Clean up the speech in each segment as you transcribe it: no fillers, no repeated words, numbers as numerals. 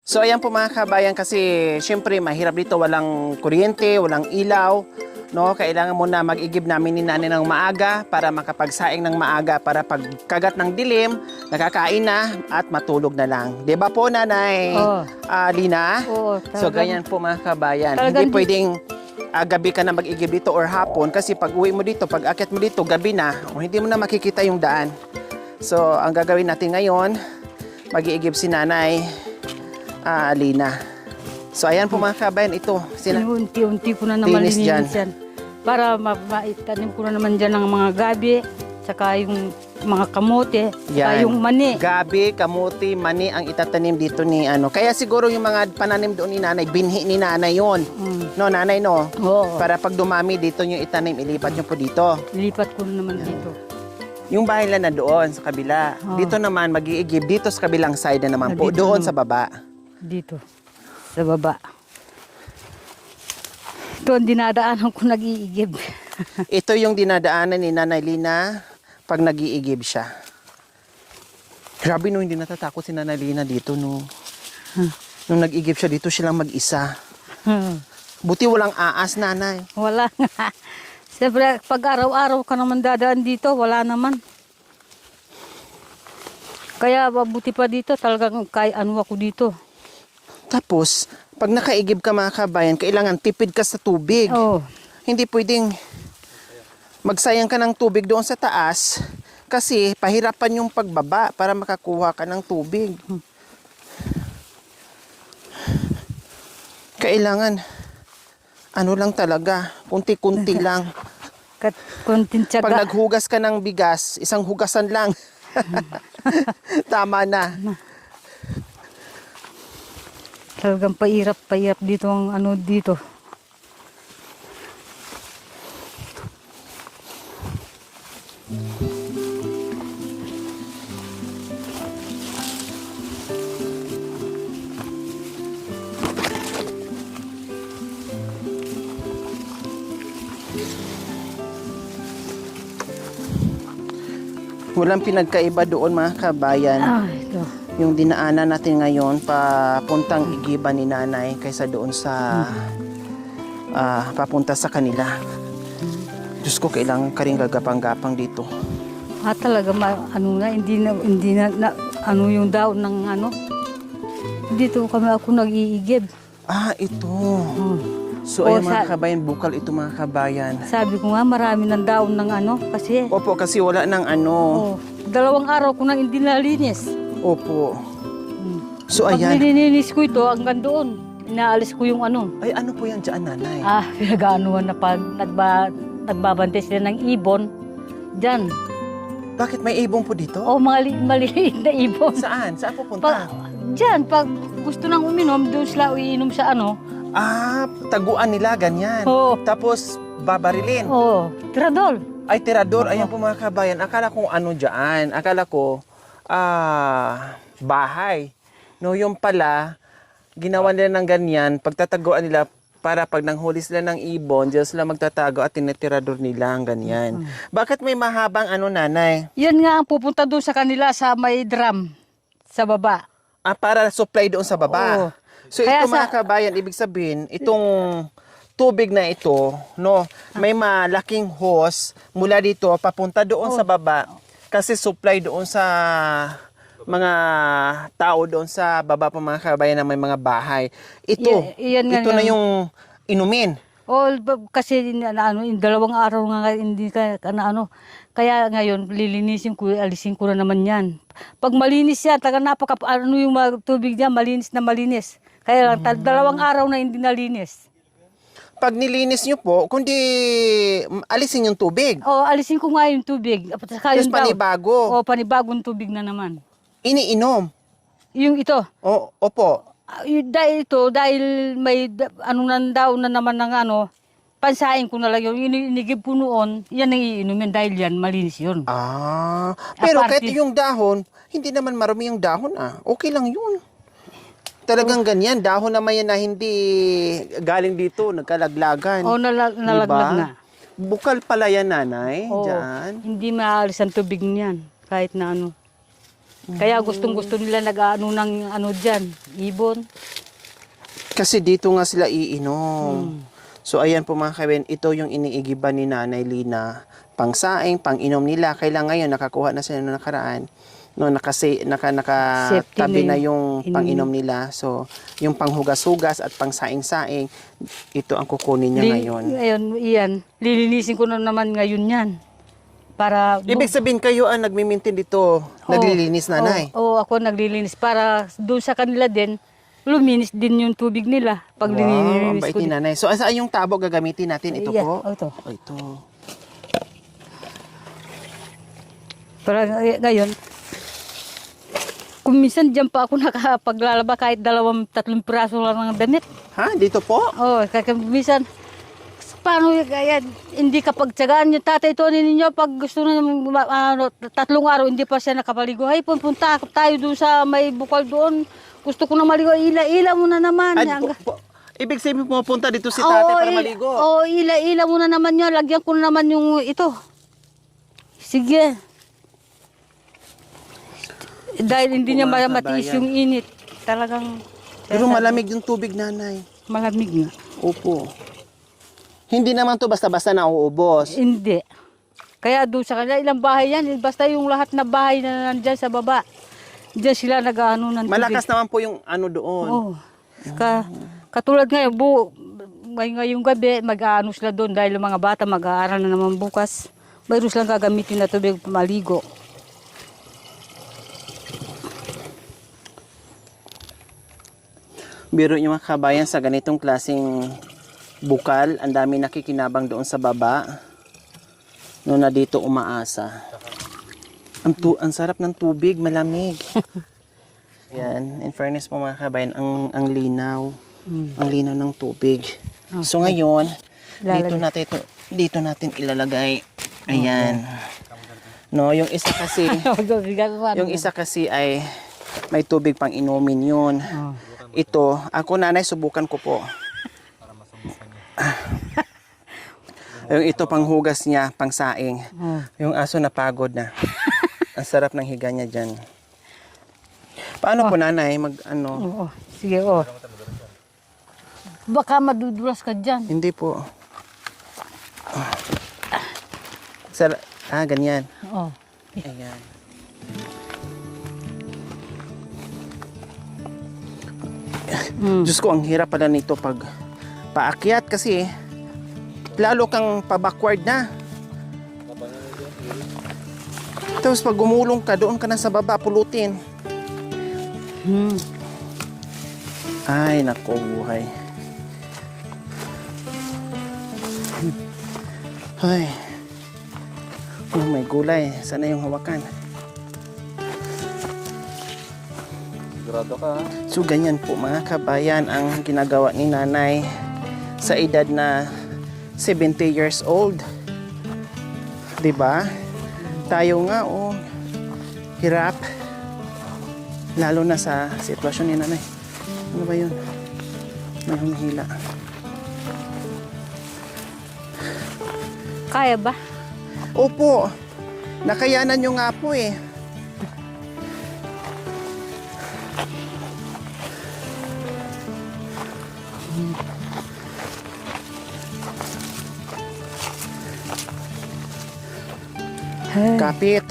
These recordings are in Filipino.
So ayan po mga kabayan, kasi syempre mahirap dito, walang kuryente, walang ilaw, no? Kailangan muna mag-igib namin ni nanay ng maaga para makapagsaing ng maaga para pagkagat ng dilim, nakakain na at matulog na lang. 'Di ba po nanay? Oo. Lina? Oo, So ganyan po mga kabayan. Hindi pwedeng gabi ka na mag-igib dito or hapon, kasi pag uwi mo dito, pag akyat mo dito, gabi na, o hindi mo na makikita yung daan. So ang gagawin natin ngayon, mag-iigib si nanay Lina. So ayan po mga kabayan, ito. Unti-unti ko na naman Linis lininis yan. Para maitanim ko na naman dyan ng mga gabi, saka yung mga kamote, saka yung mani. Gabi, kamuti, mani ang itatanim dito ni ano. Kaya siguro yung mga pananim doon ni nanay, binhi ni nanay yon. No, nanay no? Oo. Para pag dumami dito yung itanim, ilipat nyo po dito. Lipat ko na naman dito. Yung bahay nila na doon sa kabila. Dito naman mag-iigib dito sa kabilang side na naman po, Dito doon naman. sa baba. Dito, sa baba. Ito ang dinadaanan ko nag-iigib. Ito yung dinadaanan ni Nanay Lina pag nag-iigib siya. Grabe no, hindi natatakot si Nanay Lina dito no. Nung nag-iigib siya dito, siya lang mag-isa. Buti walang aas, nanay. Wala nga. Siyempre, pag araw-araw ka naman dadaan dito, wala naman. Kaya mabuti pa dito, talagang kaya ano ako dito. Tapos, pag nakaigib ka mga kabayan, kailangan tipid ka sa tubig. Oo. Hindi pwedeng magsayang ka ng tubig doon sa taas kasi pahirapan yung pagbaba para makakuha ka ng tubig. Kailangan, ano lang talaga, kunti-kunti lang. Konting tiyaga. Pag naghugas ka ng bigas, isang hugasan lang. Tama na. Talagang pahirap dito ang ano dito. Walang pinagkaiba doon mga kabayan. Ito. Yung dinaanan natin ngayon papuntang igiban ni nanay kaysa doon sa papunta sa kanila. Diyos ko, kailangan ka rin gagapang-gapang dito. Talaga hindi na ano yung daon ng ano. Dito ako nag-iigib. Ito. So, O, ayan mga kabayan, bukal ito mga kabayan. Sabi ko nga marami ng daon ng ano kasi. Opo, kasi wala ng ano. 2 araw ko nang hindi nalinis. Opo. So, Pag ayan. nililinis ko ito hanggang doon, inaalis ko yung ano. Ay, ano po yan dyan, nanay? Pinag-aanuhan na pag nagbabantay sila ng ibon. Diyan. Bakit may ibon po dito? Maliliit na ibon. Saan? Saan pupunta? Diyan, pag gusto nang uminom, doon sila uiinom sa ano. Taguan nila, ganyan. Oo. Tapos, babarilin. Tiradol. Ay, tirador. Ayan po mga kabayan. Akala ko ano dyan. Akala ko, bahay. No, yung pala, ginawa nila ng ganyan, pagtataguan nila para pag nanghuli sila ng ibon, diyan sila magtatago at tinitirador nila ang ganyan. Bakit may mahabang ano, nanay? Yan nga ang pupunta doon sa kanila sa may drum, sa baba. Para supply doon sa baba. Oo. So Kaya ito mga kabayan, ibig sabihin, itong tubig na ito, no, may malaking hose mula dito papunta doon sa baba kasi supply doon sa mga tao doon sa baba pa mga kabayan na may mga bahay. Ito, ito na yung inumin. Kasi yung 2 araw nga hindi ka ano. Kaya ngayon lilinisin ko, alisin ko na naman yan. Pag malinis yan, taga yung tubig niya, malinis na malinis. Kaya lang, 2 araw na hindi nalinis. Pag nilinis nyo po, kundi alisin yung tubig. Alisin ko nga yung tubig. Tapos panibago. Panibagong tubig na naman. Iniinom. Yung ito. Opo. Dahil may daw na naman ng ano, pansain ko na lang yun. Inigib ko noon, yan ang iinumin dahil yan, malinis yun. Pero kahit yung dahon, hindi naman marami yung dahon Okay lang yun. Talagang ganyan, dahon naman yan na hindi galing dito, nagkalaglagan. Nalaglag na. Bukal pala yan, nanay, Oo, dyan. hindi maalis ang tubig niyan, kahit na ano. Kaya gustong-gusto nila nag-ano ng ano dyan, ibon. Kasi dito nga sila iinom. So ayan po mga kaibigan, ito yung iniigiban ni Nanay Lina. Pangsaing, pang-inom nila. Kailan ngayon, nakakuha na sila noong nakaraan. No, Safety nakatabi na na yung pang-inom nila. So, yung panghugas-hugas at pangsaing-saing, ito ang kukunin niya ngayon. Ngayon, iyan, lilinisin ko na naman ngayon yan. Para... Ibig sabihin kayo ang nagmimintin dito, naglilinis nanay. Oo, ako naglilinis. Para doon sa kanila din, luminis din yung tubig nila. Pag Wow, ang lininis bait ko. ni nanay. So, saan yung tabo gagamitin natin? Ito Yeah, po? ito. Oh, ito. Para ngayon, kung minsan dyan pa ako nakapaglalaba kahit 2-3 piraso lang ng damit. Ha? Dito po? Oo, kaya minsan, paano kaya hindi kapag tsagaan yung tatay Tony ninyo pag gusto na 3 araw hindi pa siya nakapaligo. Ay, punta tayo doon sa may bukal doon. Gusto ko na maligo. Ila muna naman. Ibig sabihin pumunta dito si tatay para maligo. Oo, ila muna naman yun. Lagyan ko na naman yung ito. Sige. Dahil hindi niya matiis yung init. Talagang... Pero malamig yung tubig, nanay. Malamig nga. Opo. Hindi naman to basta-basta nauubos. Hindi. Kaya doon sa kanila, ilang bahay yan. Basta yung lahat na bahay na nandyan sa baba. Diyan sila nag-ano ng tubig. Malakas naman po yung ano doon. Oo. Katulad ngayon, ngayong gabi, mag-ano sila doon dahil yung mga bata mag-aaral na naman bukas. Mayroon silang gagamitin na tubig maligo. Biro niyo mga kabayan sa ganitong klaseng bukal, ang dami nakikinabang doon sa baba. No na dito umaasa. Ang sarap ng tubig, malamig. Yan, in fairness po mga kabayan, ang linaw. Ang linaw ng tubig. So ngayon, dito natin ilalagay. Ayan. No, yung isa kasi ay may tubig pang inumin yun. Ito, ako nanay, subukan ko po. Yung ito panghugas niya, pangsaing. Yung aso napagod na. Ang sarap ng higa niya dyan. Paano po nanay, Oo. Sige, oo. Baka madudulas ka dyan. Hindi po. Ganyan. Oo. Ayan. Diyos ko, ang hirap pala nito pag paakyat kasi lalo kang pa-backward na. Tapos pag gumulong ka, doon ka na sa baba, pulutin. Ay, nako, buhay. Ay. Oh, may gulay. Sana yung hawakan. Sigurado ka, ha? So ganyan po mga kabayan ang ginagawa ni nanay sa edad na 70 years old. 'Di ba? Tayo nga hirap lalo na sa sitwasyon ni nanay. Ano ba 'yun? May humihila. Kaya ba? Opo. Nakayanan nyo nga po eh. Kapit.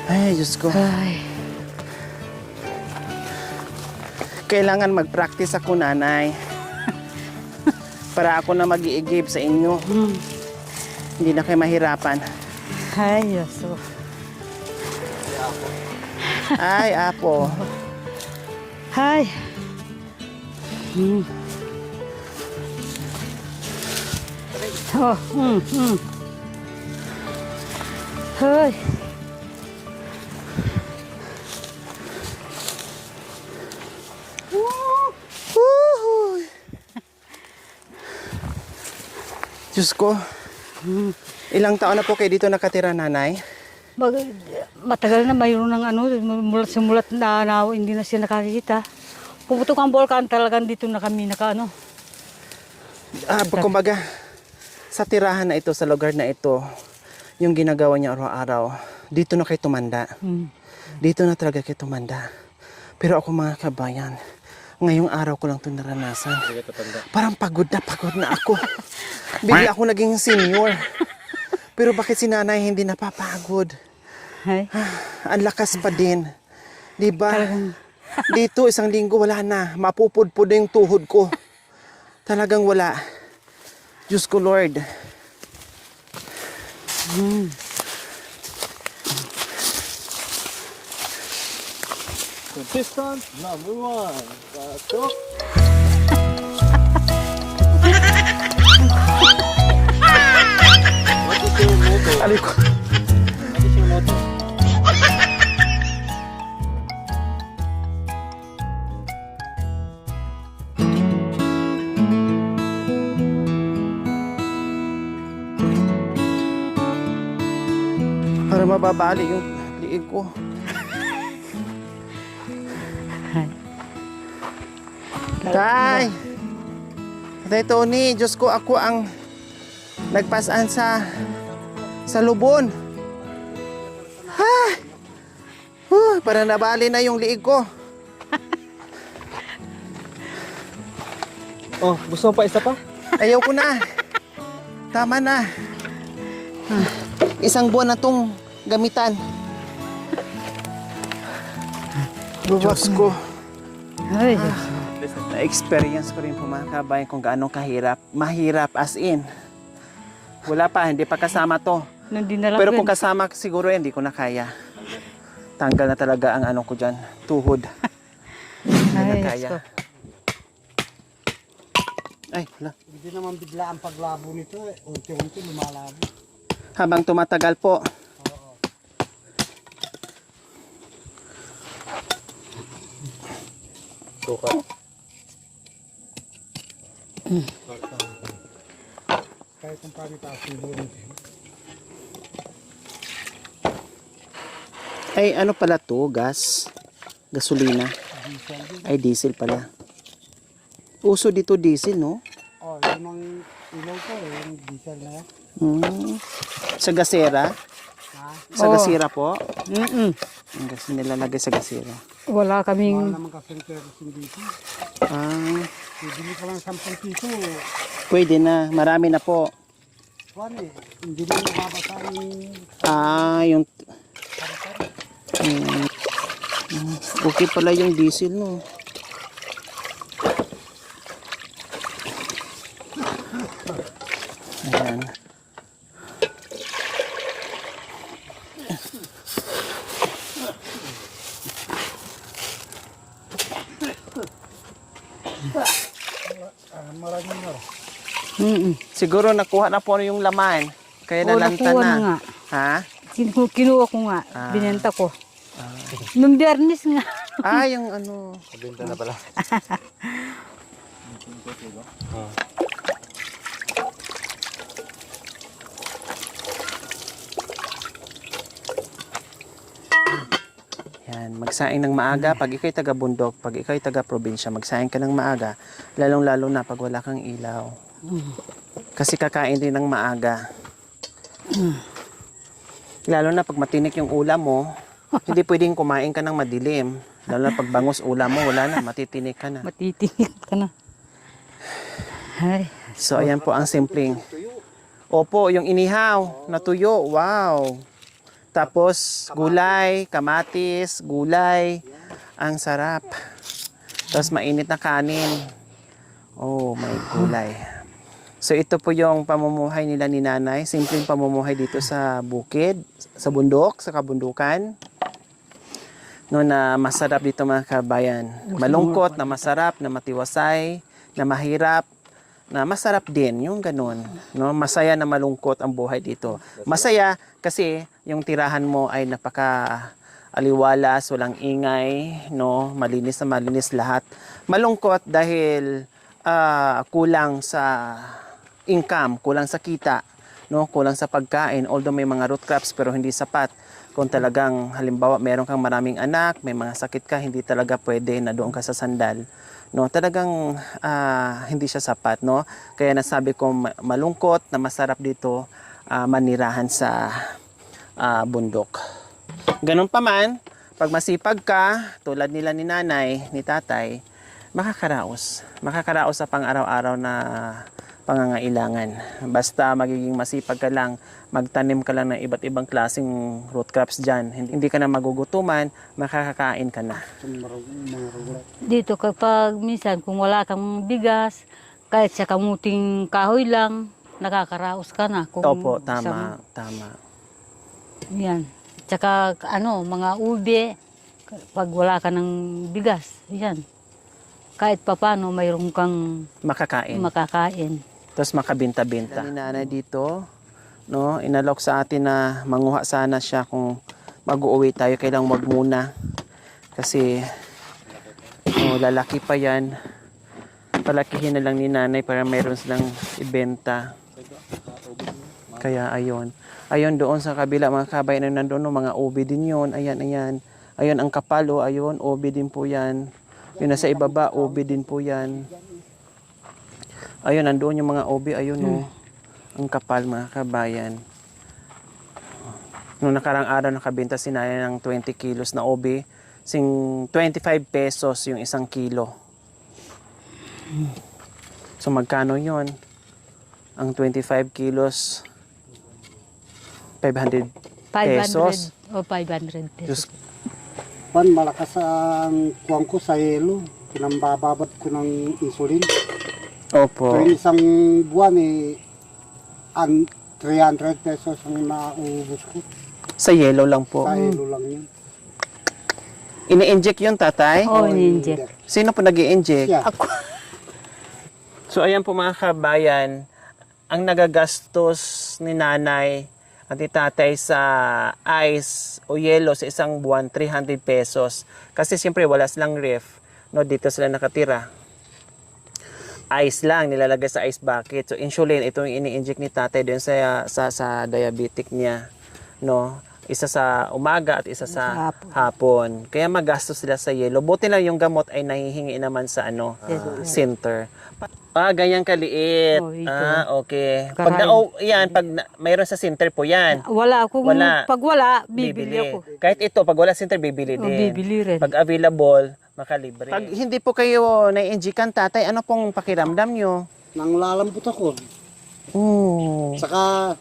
Ay, Diyos ko. Ay. Kailangan mag-practice ako, nanay. Para ako na mag-iigib sa inyo. Hindi na kayo mahirapan. Ay, yaso. Ay, apo. Ay. Ay. Woohoo! Diyos ko. Ilang taon na po kayo dito nakatira, nanay? Matagal na mayroon ng simulat na hindi na siya nakakita. Pumutok ang volcan talagang dito na kami Kumbaga, sa tirahan na ito, sa lugar na ito, yung ginagawa niya araw-araw, dito na kayo tumanda. Dito na talaga kayo tumanda. Pero ako mga kabayan, ngayong araw ko lang ito naranasan. Parang pagod na ako. Bigla ako naging senior. Pero bakit si nanay hindi napapagod? Ay, Ang lakas pa din. Diba? Dito, isang linggo, wala na. Mapupudpud na yung tuhod ko. Talagang wala. Diyos ko, Lord. Contestant number 1. Pasok. What is your motto? Aray ko. What is your motto? Para mababali yung liig ko. Tay! Tay Tony, Diyos ko, ako ang nagpasaan sa lubon. Ha! Para nabali na yung liig ko. Oh, gusto mo pa isa pa? Ayaw ko na. Tama na. Isang buwan na tong gamitan. Diyos ko. ay, Na-experience ko rin po mga kabayan kung gaano kahirap. Mahirap as in. Wala pa, hindi pa kasama to. nung dinala Pero ko kung yun. kasama siguro hindi ko na kaya. Tanggal na talaga ang ano ko dyan, tuhod. Hindi na Ay, kaya. Diyos ko. Ay, wala. Hindi naman bigla ang paglabo nito eh. Unti-unti lumalabo. Habang tumatagal po. Sukat. Kahit kung paano taas yung buwan. Ay, ano pala to? Gas? Gasolina? Ay, diesel pala. Uso dito diesel, no? Oh, yun ang ilaw ko eh. Yung diesel na yan. Sa gasera? Ha? Sa Oo. gasera po? Mm-mm. Ang gas nilalagay sa gasera. Wala Mahal kaming, naman kasi yung kerosene dito. Ah, Bibili ko lang 10 piso. pwede na. Marami na po. Kuwan eh. Hindi na nababasa yung Ah, yung... Okay pala yung diesel, no? Ayan. maraming na. Siguro nakuha na po yung laman. Kaya Oo, nalanta nakuha na. na nga. Ha? Kinuha ko nga, binenta ko. Nung biyernes nga. Ah, yung ano... Kabinta na pala. Yan, magsaing ng maaga. Pag ikaw'y taga bundok, pag ikaw'y taga probinsya, magsaing ka ng maaga. Lalong-lalo na pag wala kang ilaw. Kasi kakain din ng maaga. Lalo na pag matinik yung ulam mo, hindi pwedeng kumain ka ng madilim. Lalo na pag bangus ulam mo, wala na, matitinik ka na. Matitingin ka na. Ay, So, ayan po ang simpleng. Opo, yung inihaw na tuyo, wow. Tapos, gulay, kamatis, gulay. Ang sarap. Tapos, mainit na kanin. Oh, may gulay. So, ito po yung pamumuhay nila ni nanay. Simpleng pamumuhay dito sa bukid, sa bundok, sa kabundukan. No, na masarap dito mga kabayan. Malungkot, na masarap, na matiwasay, na mahirap, na masarap din, yung ganun. No? Masaya na malungkot ang buhay dito. Masaya kasi yung tirahan mo ay napaka aliwalas, walang ingay, no? Malinis na malinis lahat. Malungkot dahil kulang sa income, kulang sa kita. no, kulang sa pagkain, although may mga root crops pero hindi sapat. Kung talagang halimbawa meron kang maraming anak, may mga sakit ka, hindi talaga pwede na doon ka sa sandal. No, talagang hindi siya sapat, no. Kaya nasabi ko malungkot na masarap dito manirahan sa bundok. Ganun pa man, pag masipag ka, tulad nila ni nanay, ni tatay, makakaraos sa pang-araw-araw na pangangailangan. Basta magiging masipag ka lang, magtanim ka lang ng iba't ibang klaseng root crops dyan. Hindi ka na magugutuman, makakakain ka na. Dito kapag minsan kung wala kang bigas, kahit sa kamuting kahoy lang, nakakaraos ka na. Kung Opo, isang- tama. Yan. Tsaka mga ube, pag wala ka ng bigas, yan. Kahit papano mayroon kang Makakain. makakain. Tapos makabinta-binta. Ni nanay dito, no, inalok sa atin na manguha sana siya kung mag-uuwi tayo, kailang wag muna. Kasi lalaki pa yan. Palakihin na lang ni nanay para mayroon silang ibenta. Kaya ayun. Ayun doon sa kabila mga kabayan na nandun, no, mga ubi din yun. Ayan. Ayun ang kapalo, ayun, ubi din po yan. Yun nasa ibaba, ubi din po yan. Ayun, nandoon yung mga ubi, ayun oh. Ang kapal mga kabayan. Noong nakarang araw nakabenta si nanay ng 20 kilos na ubi. 25 pesos yung 1 kilo. So magkano yun? Ang 25 kilos, 500 pesos. 500 o 500 Diyos, pesos. Pan, malakas ang kuwang ko sa yelo. Pinambababad ko ng insulin. opo. So, yung isang buwan, 300 pesos ang nauubos ko. Sa yellow lang po. Sa yelo lang yun. Ini-inject yun, tatay? Oo, ini-inject. Sino po nag-i-inject? Siya. Ako. So ayan po mga kabayan, ang nagagastos ni nanay at ni tatay sa ice o yelo sa isang buwan, 300 pesos. Kasi siyempre wala silang ref, no, dito sila nakatira. Ice lang, nilalagay sa ice bucket. So insulin, ito yung ini-inject ni tatay doon sa diabetic niya. No? Isa sa umaga at isa sa hapon. Kaya magastos sila sa yelo. Buti lang yung gamot ay nahihingi naman sa center. Ganyan kaliit. Oh, ito. Okay. Karain. Pag mayroon sa center po yan. Wala akong, Wala. pag wala, bibili ako. Kahit ito, pag wala center, bibili O, din. bibili rin. Pag available, makalibre. Pag hindi po kayo nai-injikan, tatay, ano pong pakiramdam nyo? Nang lalambot ako. Oh. Saka,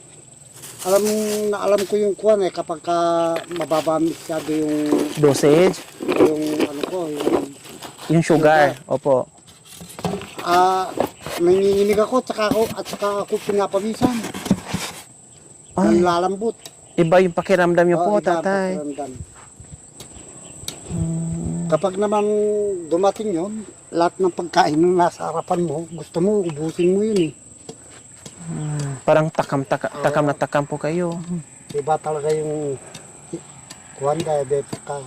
alam ko yung kuwan kapag mababa masyado yung Dosage? Yung sugar. Opo. Nanginginig ako at saka ako pinapawisan. Nang lalambot. Iba yung pakiramdam nyo po, Oo, iba ang tatay. pakiramdam. Kapag naman dumating yun, lahat ng pagkain na nasa harapan mo, gusto mo, ubusin mo yun eh. Parang takam na takam po kayo. Iba talaga yung kuwan, diabetic ka.